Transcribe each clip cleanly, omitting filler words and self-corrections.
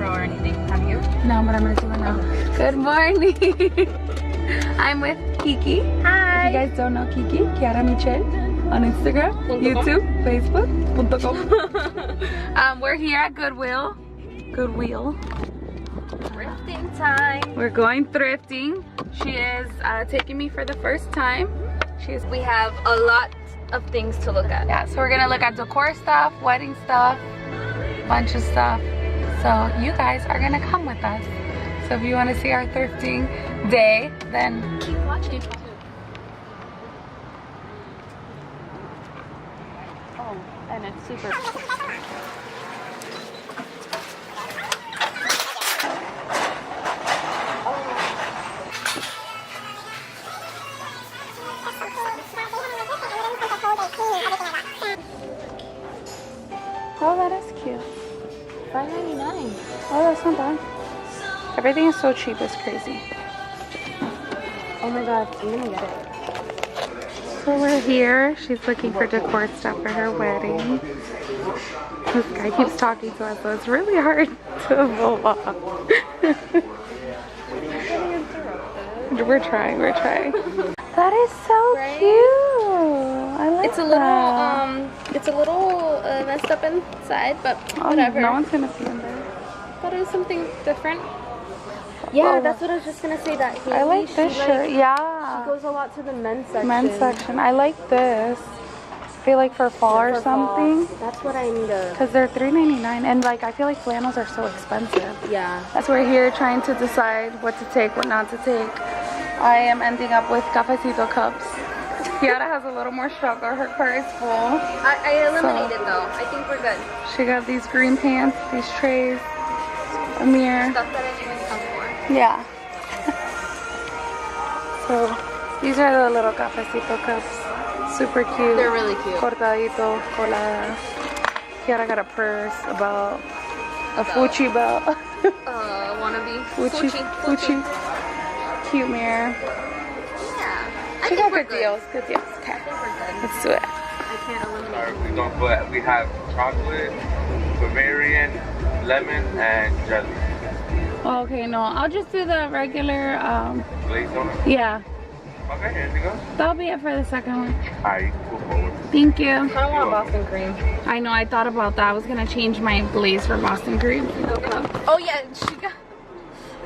intro or anything, have you? No, but I'm gonna do it now. Good morning. I'm with Kiki. Hi. If you guys don't know Kiki, Kiara Michelle on Instagram, YouTube, Facebook.com. We're here at Goodwill. Thrifting time. We're going thrifting. She is taking me for the first time. We have a lot of things to look at. Yeah, so we're gonna look at decor stuff, wedding stuff, bunch of stuff. So you guys are gonna come with us. So if you want to see our thrifting day, then Keep watching. oh, and it's super. Oh, that is cute. $5.99. Oh, that's not bad. Everything is so cheap, it's crazy. Oh my god, I'm gonna get it. So we're here. She's looking for decor stuff for her wedding. This guy keeps talking to us, so it's really hard to vlog. We're trying. That is so cute. I like It's a little messed up inside, but whatever. No one's gonna see in there. Thought it was something different. Yeah, Oh. that's what I was just gonna say. That I like this shirt. Yeah. She goes a lot to the men's section. Men's section. I like this. I feel like for fall or something. That's what I need to. Because they're $3.99, and like I feel like flannels are so expensive. Yeah. That's why we're here trying to decide what to take, what not to take. I am ending up with cafecito cups. Kiara has a little more struggle. Her cart is full. I eliminated though. I think we're good. She got these green pants, these trays, a mirror. Stuff that I didn't even come for. Yeah. So these are the little cafecito cups. Super cute. They're really cute. Cortadito, colada. Kiara got a purse, a belt, a Fuchi belt. Wannabe. Fuchi. Cute mirror. Yeah. I She think got we're good good. deals. Good deals. I Okay. think we're good. Let's do it. I can't eliminate. We don't put. We have chocolate, Bavarian, lemon, and jelly. Okay, no, I'll just do the regular. Glazed donut. Yeah, Okay, anything else? that'll be it for the second one. Alright, move forward. Thank you. I don't want Boston cream. I know, I thought about that. I was gonna change my glaze for Boston cream. Oh yeah, she got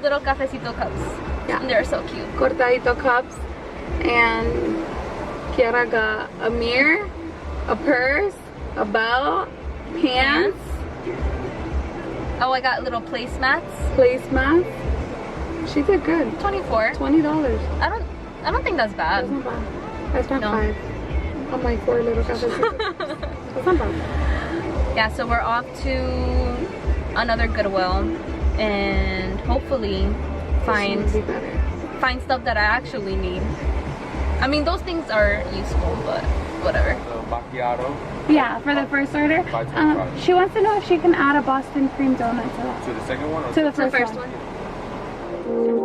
little cafecito cups. Yeah. And they're so cute. Cortadito cups, and Kiara got a mirror, a purse, a belt, pants, Oh, I got little placemats. placemats. She did good. $24. $20. I don't think that's bad. That's not bad. I spent No. $5 on my 4 little cafecitos. That's not bad. Yeah, so we're off to another Goodwill and hopefully find Be better. stuff that I actually need. I mean, those things are useful, but whatever. Macchiato Yeah, for the first order. She wants to know if she can add a Boston cream donut to that. to the second one. Or To the The first, first one. one.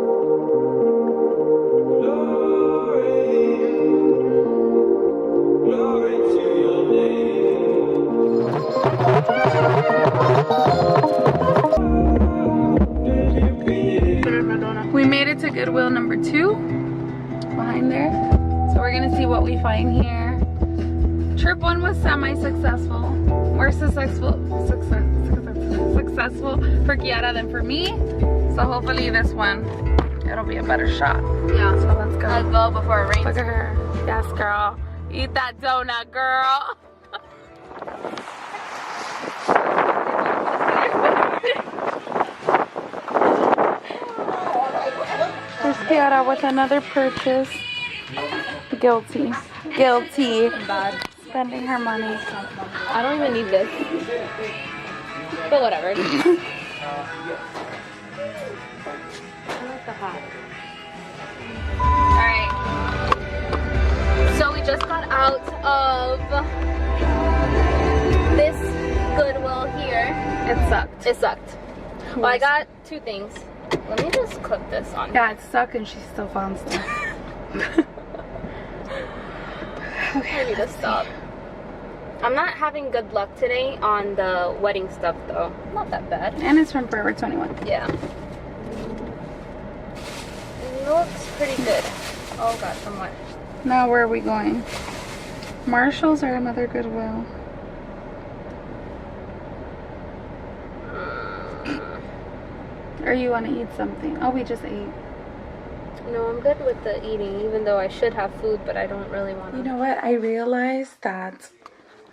We made it to Goodwill number 2, behind there. So we're gonna see what we find here. Trip 1 was semi-successful. More successful for Kiara than for me. So hopefully this one, it'll be a better shot. Yeah. So let's go. Let's go before it rains. Look at her. Yes, girl. Eat that donut, girl. There's Kiara with another purchase. Guilty. Bad. Spending her money. I don't even need this. But whatever. I like the hat. Alright. So we just got out of this Goodwill here. It sucked. It sucked. Well, I got 2 things. Let me just clip this on. Yeah, it sucked and she still found stuff. I need to stop. I'm not having good luck today on the wedding stuff though. Not that bad. And it's from Forever 21. Yeah. It looks pretty good. Oh god, somewhat. Now where are we going? Marshall's or another Goodwill? Or you want to eat something? Oh, we just ate. No, I'm good with the eating, even though I should have food, but I don't really want to. You know what? I realized that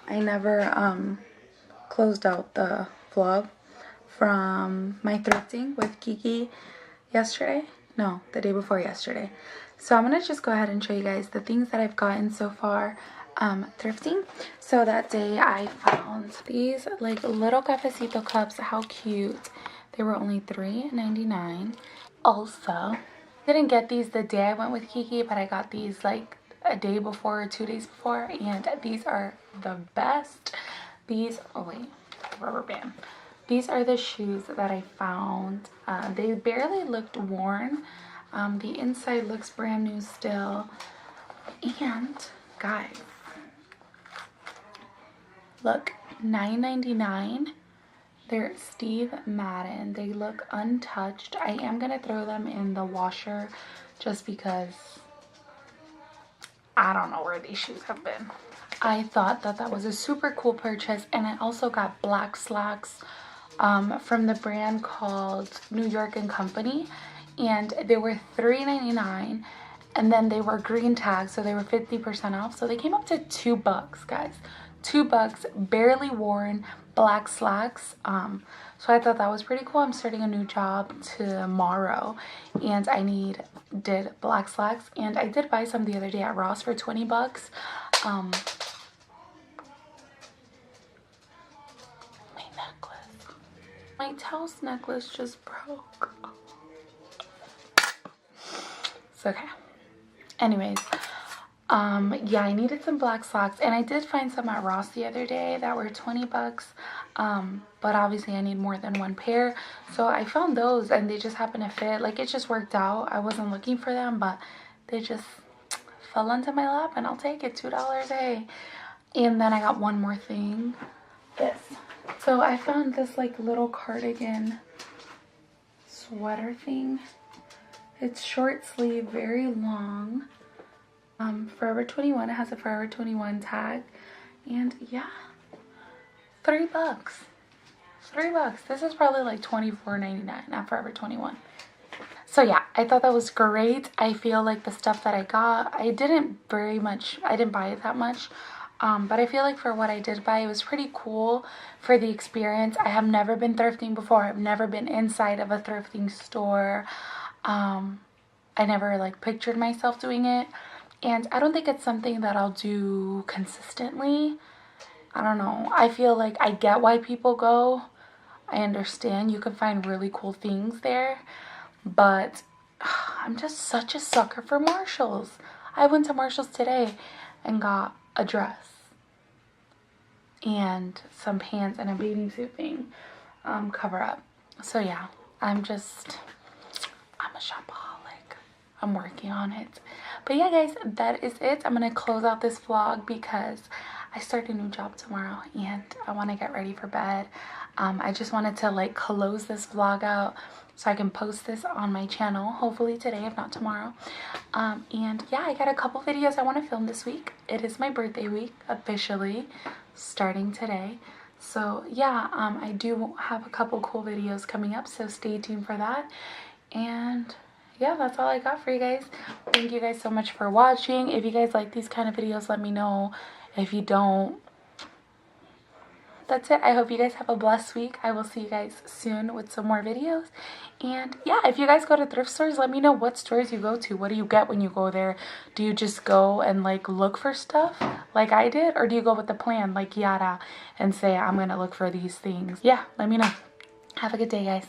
I never closed out the vlog from my thrifting with Kiki yesterday. No, the day before yesterday. So I'm going to just go ahead and show you guys the things that I've gotten so far thrifting. So that day I found these like little cafecito cups. How cute. They were only $3.99. Also, didn't get these the day I went with Kiki, but I got these like a day before or 2 days before, and these are the best. These, oh wait, rubber band. These are the shoes that I found. They barely looked worn. The inside looks brand new still. And guys, look, $9.99. They're Steve Madden. They look untouched. I am gonna throw them in the washer just because I don't know where these shoes have been. I thought that that was a super cool purchase, and I also got black slacks from the brand called New York and Company, and they were $3.99, and then they were green tags, so they were 50% off. So they came up to $2, guys. $2, barely worn black slacks. So I thought that was pretty cool. I'm starting a new job tomorrow, and I did black slacks, and I did buy some the other day at Ross for $20. My necklace, my Taos necklace just broke. It's okay. Anyways, yeah, I needed some black slacks, and I did find some at Ross the other day that were $20. But obviously I need more than one pair, so I found those, and they just happen to fit. Like, it just worked out. I wasn't looking for them, but they just fell into my lap, and I'll take it. $2, hey. And then I got one more thing. This. So I found this like little cardigan sweater thing. It's short sleeve, very long. Forever 21. It has a Forever 21 tag, and yeah, $3. $3. This is probably like $24.99 at Forever 21. So yeah, I thought that was great. I feel like the stuff that I got, I didn't buy it that much, but I feel like for what I did buy, it was pretty cool for the experience. I have never been thrifting before. I've never been inside of a thrifting store. I never like pictured myself doing it, and I don't think it's something that I'll do consistently. I don't know. I feel like I get why people go. I understand you can find really cool things there, but I'm just such a sucker for Marshalls. I went to Marshalls today and got a dress and some pants and a bathing suit thing, cover up. So yeah, I'm a shopaholic. I'm working on it. But yeah, guys, that is it. I'm gonna close out this vlog because I start a new job tomorrow and I want to get ready for bed. I just wanted to like close this vlog out so I can post this on my channel, hopefully today, if not tomorrow. And yeah, I got a couple videos I want to film this week. It is my birthday week, officially, starting today. So yeah, I do have a couple cool videos coming up, so stay tuned for that. And yeah, that's all I got for you guys. Thank you guys so much for watching. If you guys like these kind of videos, let me know. If you don't, that's it. I hope you guys have a blessed week. I will see you guys soon with some more videos. And yeah, if you guys go to thrift stores, let me know what stores you go to. What do you get when you go there? Do you just go and like look for stuff like I did? Or do you go with the plan like Yara and say, I'm going to look for these things? Yeah, let me know. Have a good day, guys.